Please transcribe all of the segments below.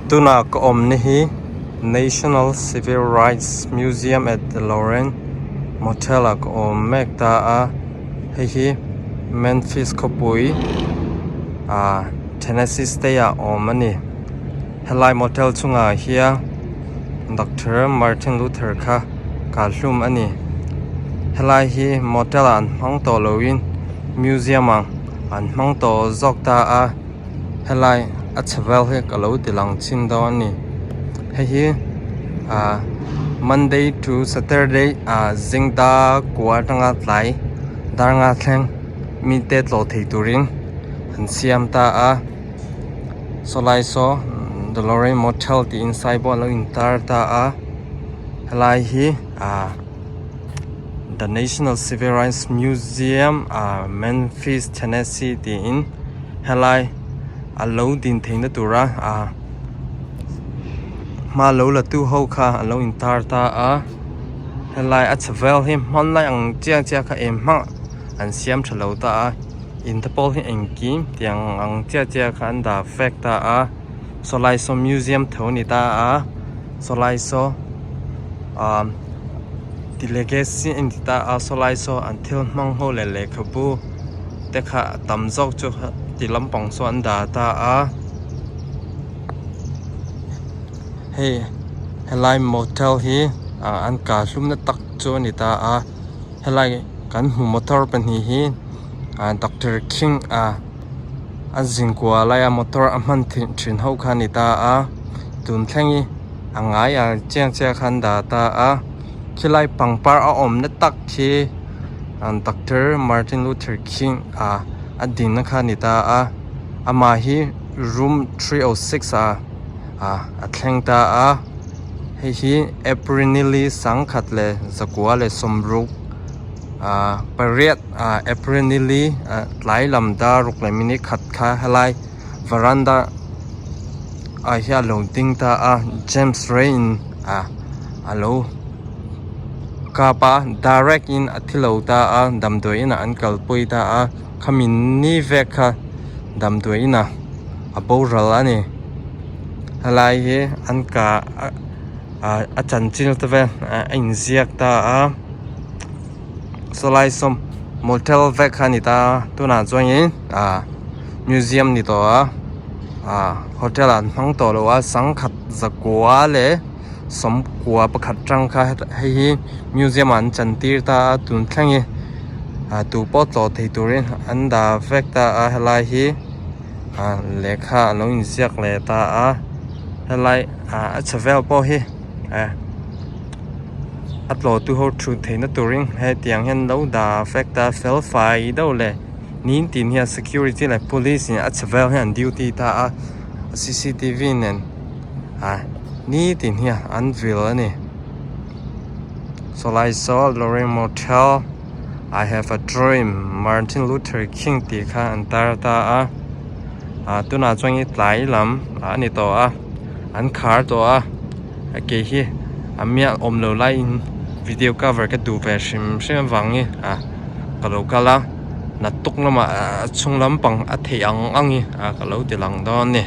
Tuna ko omnihi National Civil Rights Museum at the Lauren Motel ko omekta a hi Memphis kalpui Tennessee State omani helai motel chunga hiya Dr. Martin Luther King Kah ani helai hi motel an hmang to lovin museum an hmang to zokta a helai a chhavel he kalo tilang chin do ani hi Monday to Saturday zingda kuatanga tlai darnga thleng mi te tlo thei turin an siam ta a solai so the Lorraine Motel the inside bo lo intar ta a helai hi the National Civil Rights Museum Memphis Tennessee the in helai a lo din thein na tura ma lo la tu ho kha a lo intar ta a helai a chhavel hi hman lai ang chia chia kha em ma an siam thalo ta a Interpol hi engki tiang ang chia chia kha an da fact ta a solai so museum thoni ta a solai so delegation in ta a solai so until mang ho le le khabu te kha tam jok chu ti lampang so an da ta a hey helai motel hi an ka hlumna tak chu ni ta a helai kan hu motor pan hi Dr. King a zingkwa lai a motor a man thin ho kha ni ta a tun thengi angai a chiang chia khan da ta a khilai pangpar a om na tak khi Dr. Martin Luther King a din na kha ni ta a ama hi room 306 a thleng ta a hi April sang khat le zakwa le somru pariat April tlai lamda rukla mini khat kha halai veranda hi lo ding ta a James Rain alo kapa direct in athilo ta a damdawi na an kalpui ta a khami ni vekha damdawi na a boral ani halai hi an ka a chanchil ta ve in ziak ta a solai som motel vekha ni ta tuna join museum ni to hotel an hmang to lo a sang khat zakwa le som kwa pakhat tang kha hi museum an chantir ta tun thlangi tu po tlo thei turin an da vekta a helai hi lekha lo in ziak le ta a helai a chavel po hi atlo tu ho thu theina turing he tiang hen lo da facta fel fai do le nin tin hia security like police in a chavel han duty ta a CCTV nen ni tin hia unveil ani so I saw Lorraine Motel I have a dream Martin Luther King ti kha antar ta a tuna chongi tlai lam ani to an khar to ke hi amia omlo lai in video cover ka du ve shim wangi kalo kala na tuk lama chung lampang a thei angi kalo tilang don ni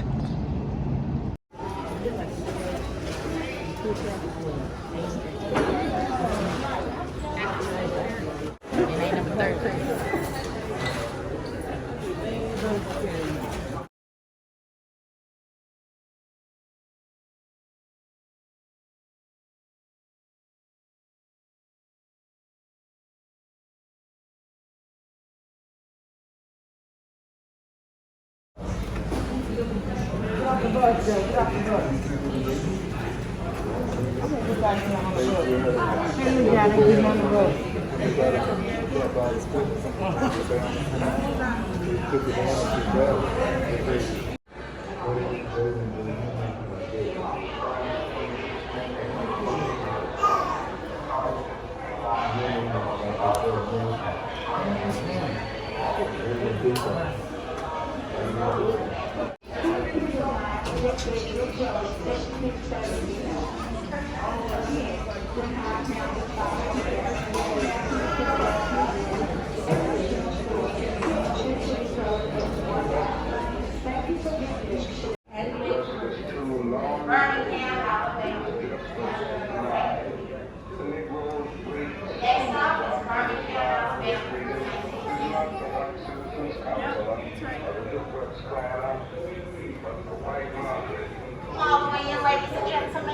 I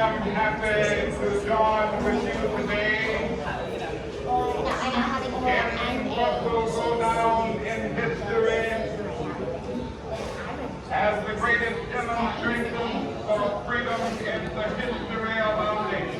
am happy to join with you today in what will go down in history as the greatest demonstration of freedom in the history of our nation.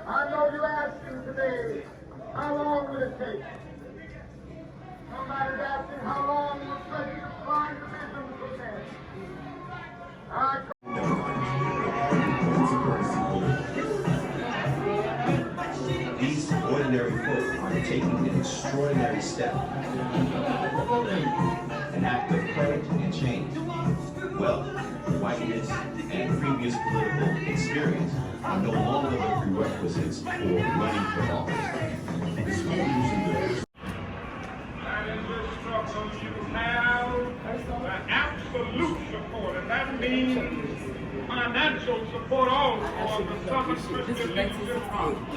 I know you're asking today, how long will it take? Somebody's asking how long will it take to find the vision for men. These ordinary folk are taking an extraordinary step, an act of courage and change. Wealth, whiteness, and previous political experience are no longer the prerequisites for running for office. And in this struggle, you have the absolute support, and that means financial support also of the Southern Christian Leadership Conference.